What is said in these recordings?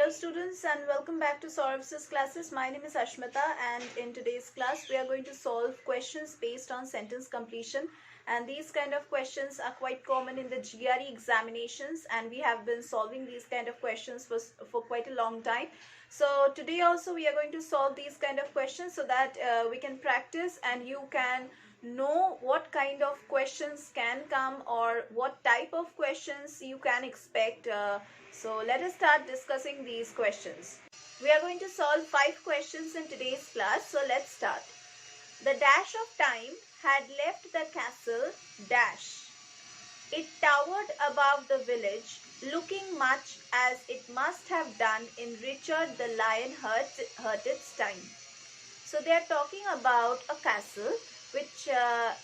Hello students and welcome back to Saurav's classes. My name is Ashmita and in today's class we are going to solve questions based on sentence completion, and these kind of questions are quite common in the GRE examinations and we have been solving these kind of questions for quite a long time. So today also we are going to solve these kind of questions so that we can practice and you can know what kind of questions can come or what type of questions you can expect. So let us start discussing these questions. We are going to solve 5 questions in today's class. So let's start. The dash of time had left the castle dash. It towered above the village, looking much as it must have done in Richard the Lion-Hearted's time. So they are talking about a castle which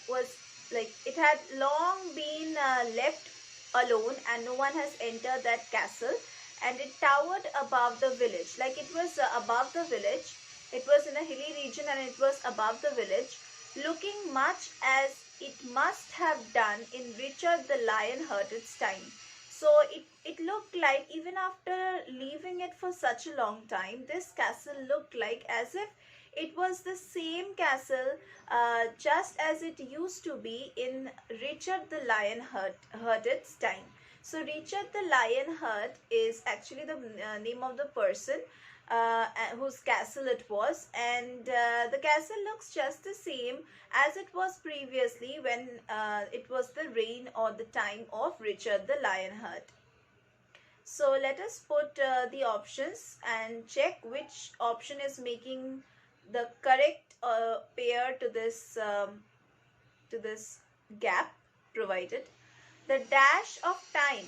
was like it had long been left alone and no one has entered that castle, and it towered above the village. Like it was above the village. It was in a hilly region and it was above the village, looking much as it must have done in Richard the Lion-Hearted's time. So it looked like even after leaving it for such a long time, this castle looked like as if it was the same castle just as it used to be in Richard the Lion-Hearted's time. So Richard the Lion-Heart is actually the name of the person whose castle it was, and the castle looks just the same as it was previously when it was the reign or the time of Richard the Lion-Heart. So let us put the options and check which option is making the correct pair to this gap provided. The dash of time.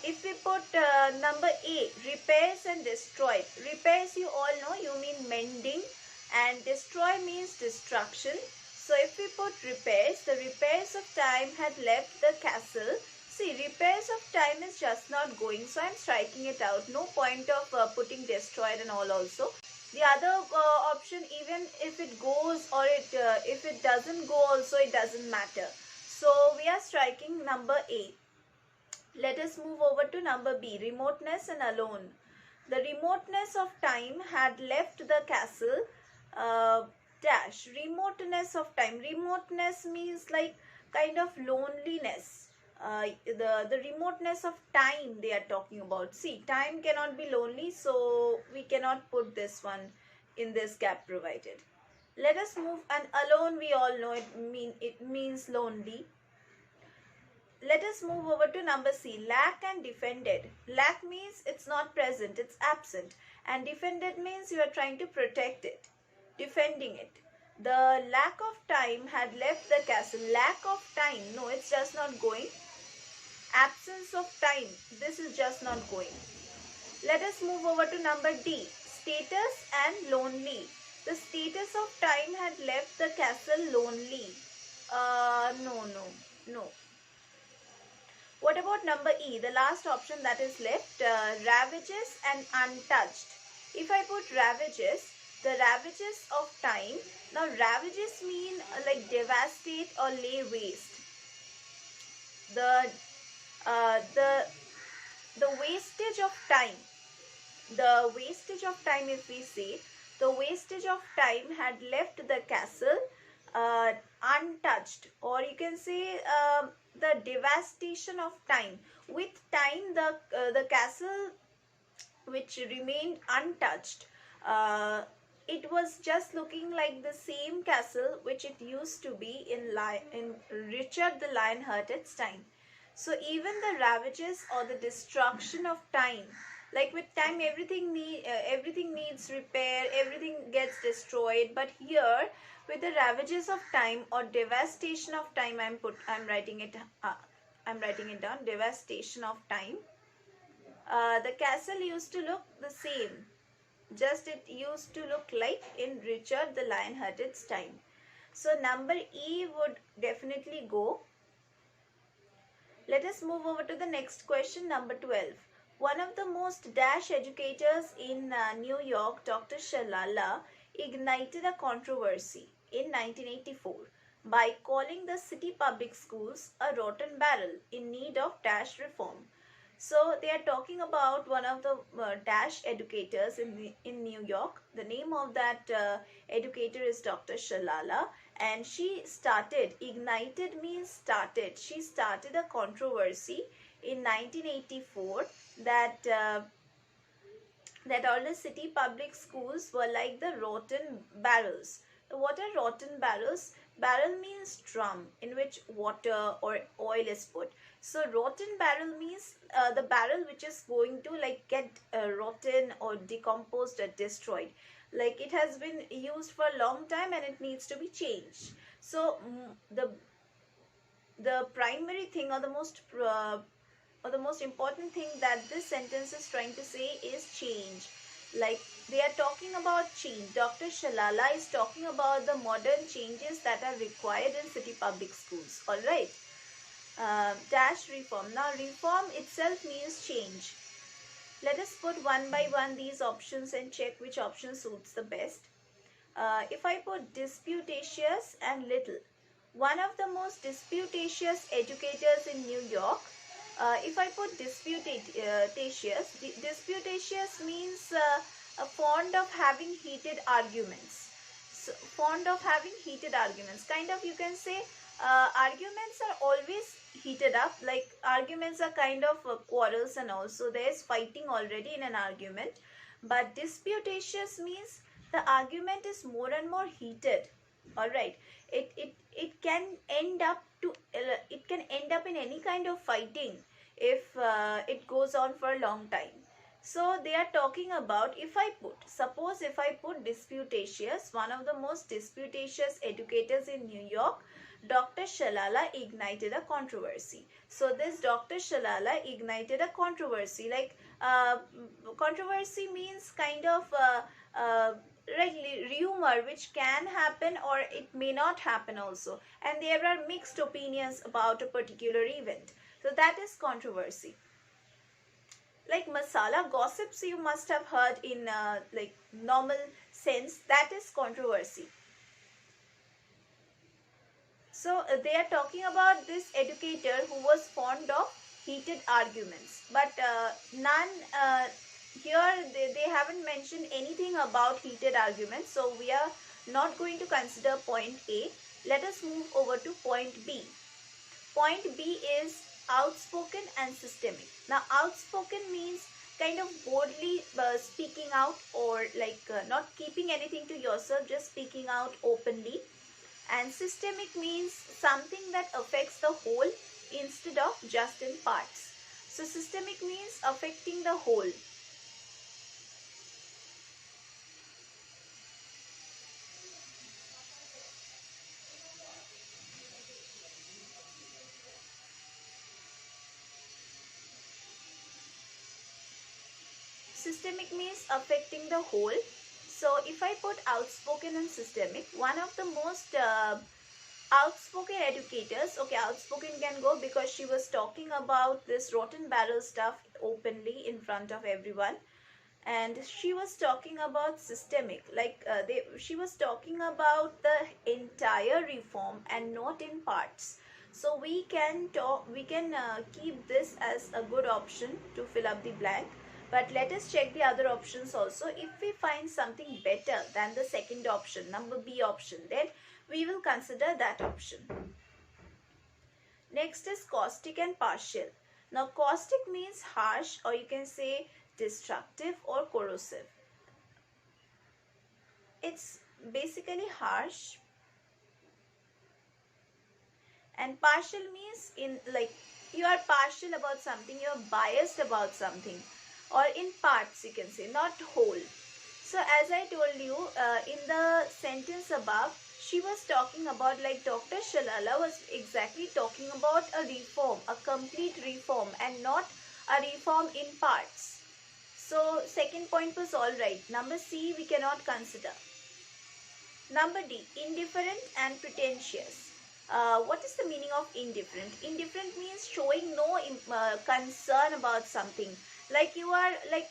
If we put number A, repairs and destroyed. Repairs, you all know, you mean mending, and destroy means destruction. So if we put repairs, the repairs of time had left the castle. See, repairs of time is just not going, so I'm striking it out. No point of putting destroyed and all also. The other option, even if it goes or if it doesn't go also, it doesn't matter. So we are striking number A. Let us move over to number B, remoteness and alone. The remoteness of time had left the castle dash. Remoteness of time. Remoteness means like kind of loneliness. The remoteness of time they are talking about. See, time cannot be lonely, so we cannot put this one in this gap provided. Let us move, and alone we all know it means lonely. Let us move over to number C, lack and defended. Lack means it's not present, it's absent, and defended means you are trying to protect it, defending it. The lack of time had left the castle. Lack of time, no, it's just not going. Absence of time, this is just not going. Let us move over to number D, status and lonely. The status of time had left the castle lonely. No. What about number E, the last option that is left, ravages and untouched. If I put ravages, the ravages of time. Now ravages mean like devastate or lay waste. The wastage of time. The wastage of time, if we say, the wastage of time had left the castle untouched, or you can say the devastation of time. With time, the castle which remained untouched, it was just looking like the same castle which it used to be in Richard the Lion-Hearted's time. So even the ravages or the destruction of time, like with time everything needs repair, everything gets destroyed, but here with the ravages of time or devastation of time, I'm writing it down, devastation of time. The castle used to look the same, just it used to look like in Richard the Lion-Hearted's time. So number E would definitely go. Let us move over to the next question, number 12. One of the most dash educators in New York, Dr. Shalala, ignited a controversy in 1984 by calling the city public schools a rotten barrel in need of dash reform. So they are talking about one of the dash educators in New York. The name of that educator is Dr. Shalala, and she started, ignited means started. She started a controversy in 1984 that that all the city public schools were like the rotten barrels. What are rotten barrels? Barrel means drum in which water or oil is put. So rotten barrel means the barrel which is going to like get rotten or decomposed or destroyed. Like it has been used for a long time and it needs to be changed. So the primary thing or the most important thing that this sentence is trying to say is change. Like they are talking about change. Dr. Shalala is talking about the modern changes that are required in city public schools. All right. Dash reform. Now reform itself means change. Let us put one by one these options and check which option suits the best. If I put disputatious and little, one of the most disputatious educators in New York. If I put disputatious, disputatious means fond of having heated arguments. So, fond of having heated arguments. Kind of you can say arguments are always heated up. Like arguments are kind of quarrels and also there is fighting already in an argument. But disputatious means the argument is more and more heated. All right, it can end up to it can end up in any kind of fighting if it goes on for a long time. So they are talking about, if I put disputatious, one of the most disputatious educators in New York, Dr. Shalala ignited a controversy. So this Dr. Shalala ignited a controversy. Like controversy means kind of rumor which can happen or it may not happen also, and there are mixed opinions about a particular event. So that is controversy. Like masala gossips you must have heard in like normal sense, that is controversy. So they are talking about this educator who was fond of heated arguments, but none here they haven't mentioned anything about heated arguments, so we are not going to consider point A. Let us move over to point B. Point B is outspoken and systemic. Now outspoken means kind of boldly speaking out, or like not keeping anything to yourself, just speaking out openly. And systemic means something that affects the whole instead of just in parts. So systemic means affecting the whole. Systemic means affecting the whole. So if I put outspoken and systemic, one of the most outspoken educators, okay, outspoken can go because she was talking about this rotten barrel stuff openly in front of everyone, and she was talking about systemic, like she was talking about the entire reform and not in parts. So we can keep this as a good option to fill up the blank. But let us check the other options also. If we find something better than the second option, number B option, then we will consider that option. Next is caustic and partial. Now caustic means harsh, or you can say destructive or corrosive. It's basically harsh. And partial means in like you are partial about something, you are biased about something, or in parts you can say, not whole. So as I told you in the sentence above, she was talking about, like Dr. Shalala was exactly talking about a reform, a complete reform, and not a reform in parts. So second point was all right. Number C we cannot consider. Number D, indifferent and pretentious. What is the meaning of indifferent? Indifferent means showing no concern about something. Like you are like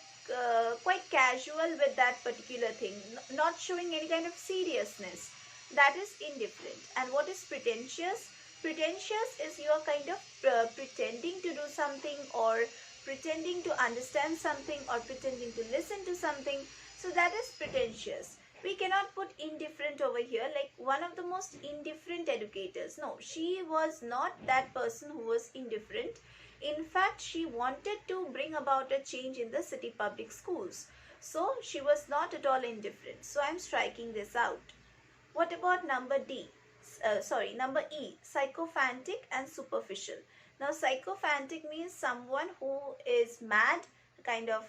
quite casual with that particular thing, not showing any kind of seriousness. That is indifferent. And what is pretentious? Pretentious is you are kind of pretending to do something, or pretending to understand something or pretending to listen to something. So that is pretentious. We cannot put indifferent over here, like one of the most indifferent educators. No, she was not that person who was indifferent. In fact, she wanted to bring about a change in the city public schools. So she was not at all indifferent. So I'm striking this out. What about number number E, sycophantic and superficial. Now, sycophantic means someone who is mad, kind of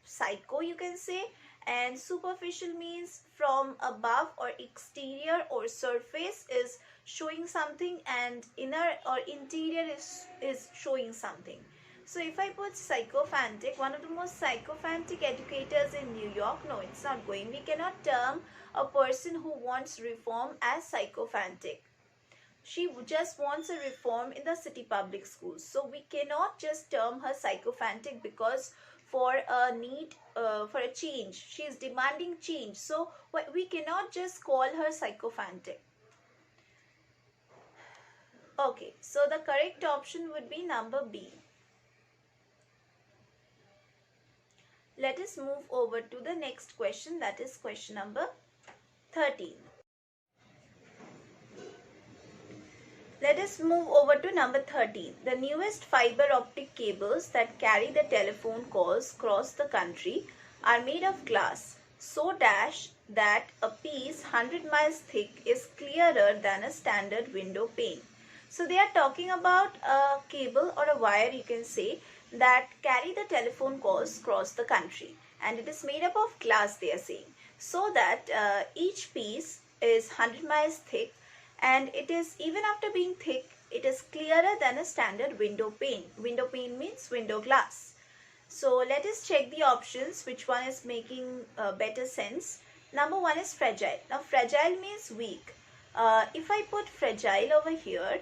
psycho, you can say, and superficial means from above or exterior or surface is showing something, and inner or interior is showing something. So if I put sycophantic, one of the most sycophantic educators in New York, no, it's not going. We cannot term a person who wants reform as sycophantic. She just wants a reform in the city public schools. So we cannot just term her sycophantic because for a need, for a change. She is demanding change. So we cannot just call her sycophantic. Okay, so the correct option would be number B. Let us move over to the next question, that is question number 13. Let us move over to number 13. The newest fiber optic cables that carry the telephone calls across the country are made of glass, so dash that a piece 100 miles thick is clearer than a standard window pane. So they are talking about a cable or a wire, you can say, that carry the telephone calls across the country, and it is made up of glass, they are saying, so that each piece is 100 miles thick, and it is, even after being thick, it is clearer than a standard window pane. Window pane means window glass. So let us check the options, which one is making better sense. Number 1 is fragile. Now fragile means weak. If I put fragile over here,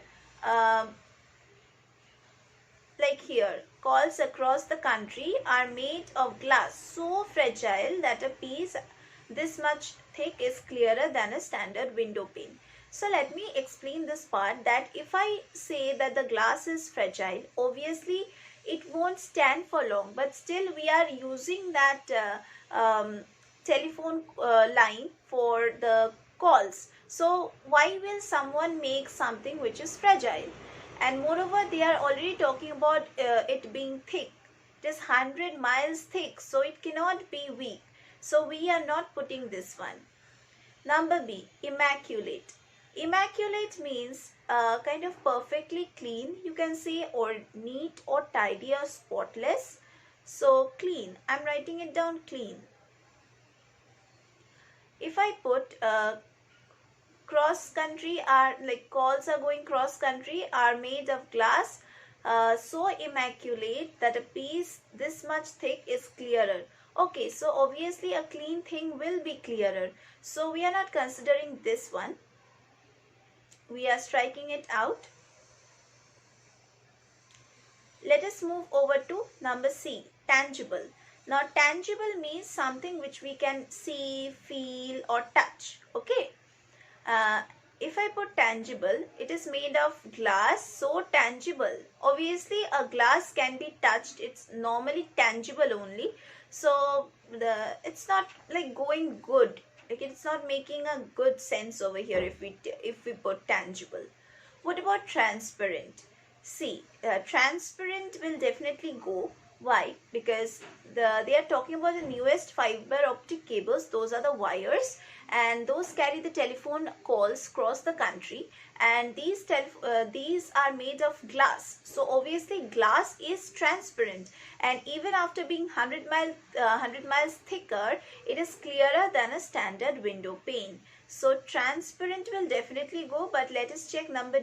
like here, calls across the country are made of glass, so fragile that a piece this much thick is clearer than a standard window pane. So let me explain this part, that if I say that the glass is fragile, obviously it won't stand for long, but still we are using that telephone line for the calls. So why will someone make something which is fragile? And moreover, they are already talking about it being thick. It is 100 miles thick, so it cannot be weak. So we are not putting this one. Number B, immaculate. Immaculate means kind of perfectly clean, you can say, or neat or tidy or spotless. So clean, I'm writing it down, clean. If I put cross country, are like calls are going cross country, are made of glass, so immaculate that a piece this much thick is clearer. Okay, so obviously a clean thing will be clearer. So we are not considering this one. We are striking it out. Let us move over to number C, tangible. Now tangible means something which we can see, feel or touch. Okay. If I put tangible, it is made of glass, so tangible. Obviously a glass can be touched, it's normally tangible only. So it's not like going good, like it's not making a good sense over here if we put tangible. What about transparent? See, transparent will definitely go. Why? Because they are talking about the newest fiber optic cables. Those are the wires, and those carry the telephone calls across the country, and these are made of glass. So obviously glass is transparent, and even after being 100 miles thicker, it is clearer than a standard window pane. So transparent will definitely go, but let us check number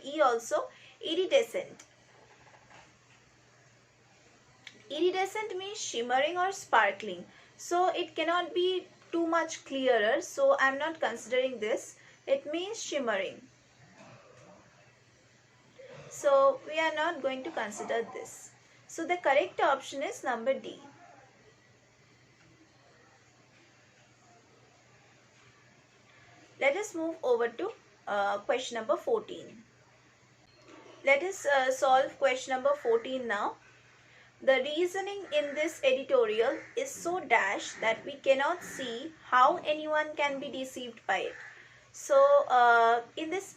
E also, iridescent. Iridescent means shimmering or sparkling. So it cannot be too much clearer. So I am not considering this. It means shimmering. So we are not going to consider this. So the correct option is number D. Let us move over to question number 14. Let us solve question number 14 now. The reasoning in this editorial is so dash that we cannot see how anyone can be deceived by it. So in this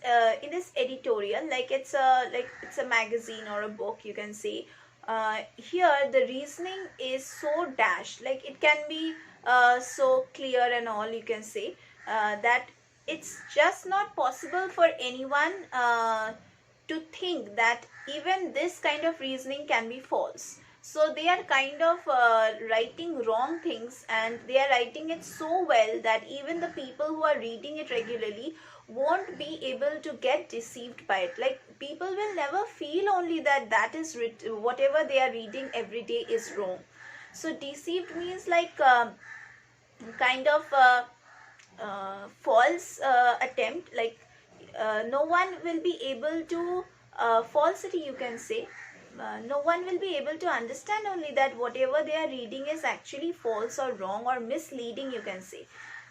editorial, like it's a magazine or a book, you can say, here the reasoning is so dash, like it can be so clear and all, you can say, that it's just not possible for anyone to think that even this kind of reasoning can be false. So they are kind of writing wrong things, and they are writing it so well that even the people who are reading it regularly won't be able to get deceived by it. Like, people will never feel only that whatever they are reading every day is wrong. So deceived means like kind of false attempt, like no one will be able to falsity, you can say. No one will be able to understand only that whatever they are reading is actually false or wrong or misleading, you can say.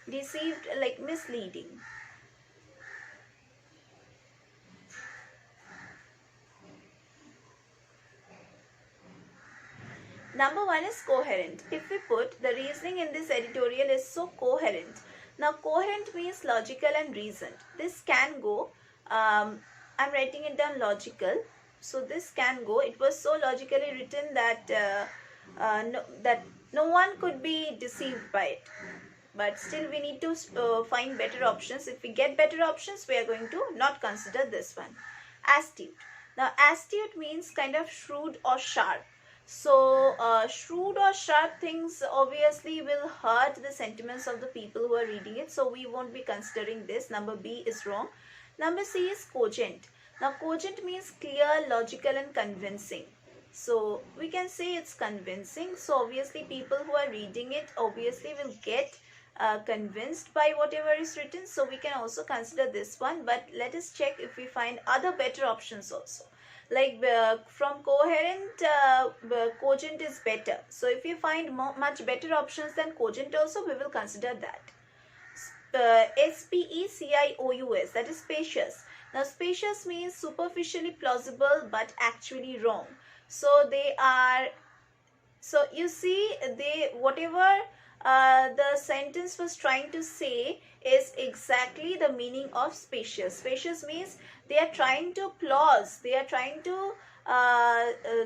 Deceived, like misleading. Number one is coherent. If we put the reasoning in this editorial is so coherent. Now coherent means logical and reasoned. This can go, I'm writing it down logical. So this can go. It was so logically written that no one could be deceived by it. But still we need to find better options. If we get better options, we are going to not consider this one. Astute. Now astute means kind of shrewd or sharp. So shrewd or sharp things obviously will hurt the sentiments of the people who are reading it. So we won't be considering this. Number B is wrong. Number C is cogent. Now cogent means clear, logical and convincing. So we can say it's convincing. So obviously people who are reading it obviously will get convinced by whatever is written. So we can also consider this one. But let us check if we find other better options also. Like from coherent, cogent is better. So if you find much better options than cogent also, we will consider that. Specious, that is spacious. Now spacious means superficially plausible but actually wrong. So they are, so you see, whatever the sentence was trying to say is exactly the meaning of spacious. Spacious means they are trying to they are trying to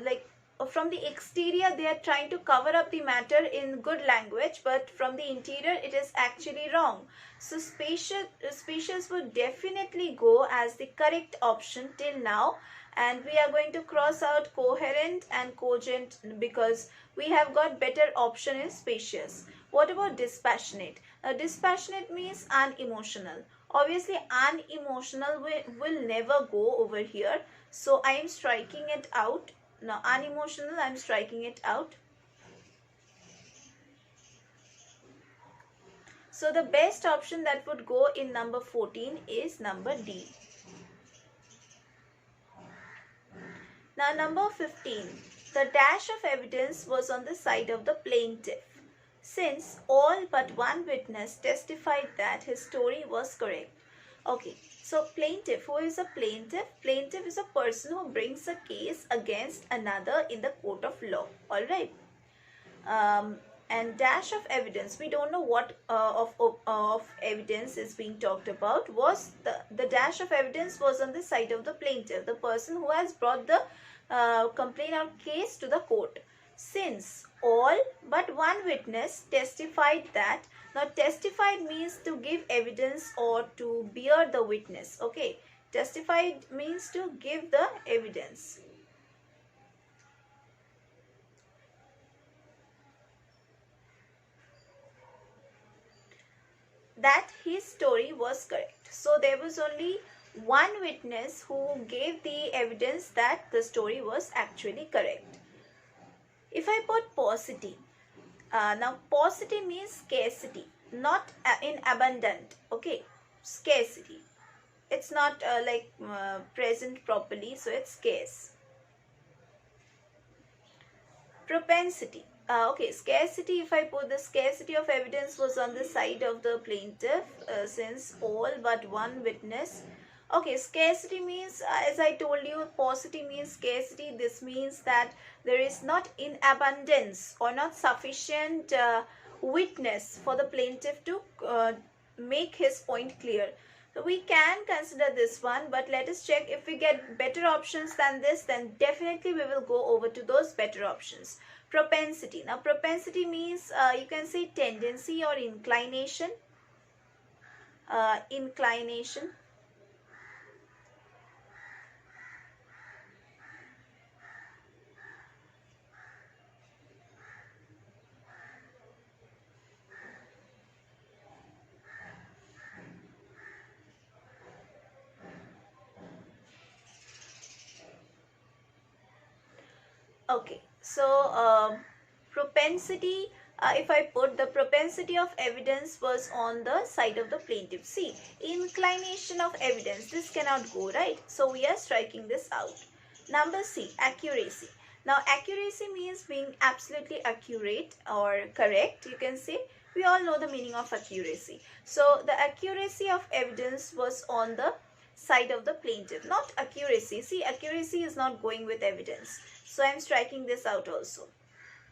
like from the exterior they are trying to cover up the matter in good language, but from the interior it is actually wrong. So spacious would definitely go as the correct option till now, and we are going to cross out coherent and cogent because we have got better option in spacious. What about dispassionate? Dispassionate means unemotional. Obviously unemotional will never go over here, so I am striking it out. Now unemotional, I am striking it out. So the best option that would go in number 14 is number D. Now number 15, the dash of evidence was on the side of the plaintiff, since all but one witness testified that his story was correct. Okay, so plaintiff, who is a plaintiff? Plaintiff is a person who brings a case against another in the court of law. Alright. And dash of evidence, we don't know what of evidence is being talked about. Was the dash of evidence was on the side of the plaintiff, the person who has brought the complaint or case to the court, since all but one witness testified that. Now testified means to give evidence or to bear the witness. Okay, testified means to give the evidence. That his story was correct. So there was only one witness who gave the evidence that the story was actually correct. If I put paucity, now paucity means scarcity, not in abundant. Okay, scarcity. It's not like present properly, so it's scarce. Propensity. Okay, scarcity, if I put the scarcity of evidence was on the side of the plaintiff, since all but one witness Okay, scarcity means, as I told you, paucity means scarcity. This means that there is not in abundance or not sufficient witness for the plaintiff to make his point clear. So we can consider this one, but let us check. If we get better options than this, then definitely we will go over to those better options. Propensity. Now, propensity means you can say tendency or inclination. Inclination. Okay, so propensity, if I put the propensity of evidence was on the side of the plaintiff. See, inclination of evidence, this cannot go, right? So we are striking this out. Number C, accuracy. Now, accuracy means being absolutely accurate or correct, you can say. We all know the meaning of accuracy. So the accuracy of evidence was on the side of the plaintiff, not accuracy. See, accuracy is not going with evidence. So I am striking this out also.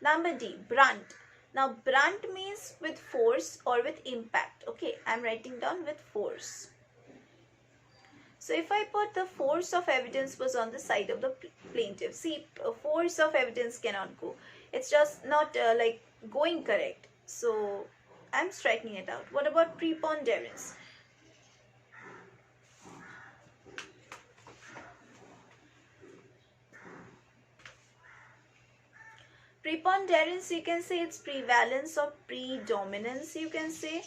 Number D, brunt. Now, brunt means with force or with impact. Okay, I am writing down with force. So if I put the force of evidence was on the side of the plaintiff. See, force of evidence cannot go. It's just not like going correct. So I'm striking it out. What about preponderance? Preponderance, you can say it's prevalence or predominance, you can say.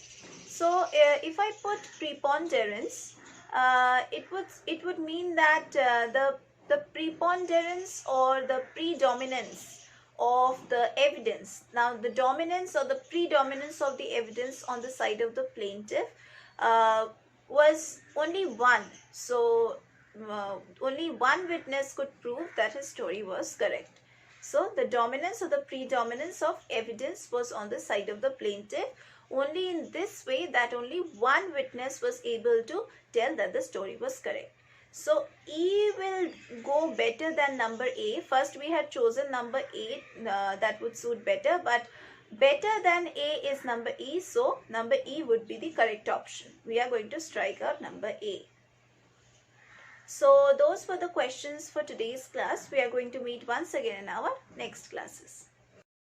So if I put preponderance, it would mean that the preponderance or the predominance of the evidence. Now, the dominance or the predominance of the evidence on the side of the plaintiff was only one. So only one witness could prove that his story was correct. So the dominance or the predominance of evidence was on the side of the plaintiff. Only in this way that only one witness was able to tell that the story was correct. So E will go better than number A. First we had chosen number A, that would suit better, but better than A is number E. So number E would be the correct option. We are going to strike out number A. So those were the questions for today's class. We are going to meet once again in our next classes.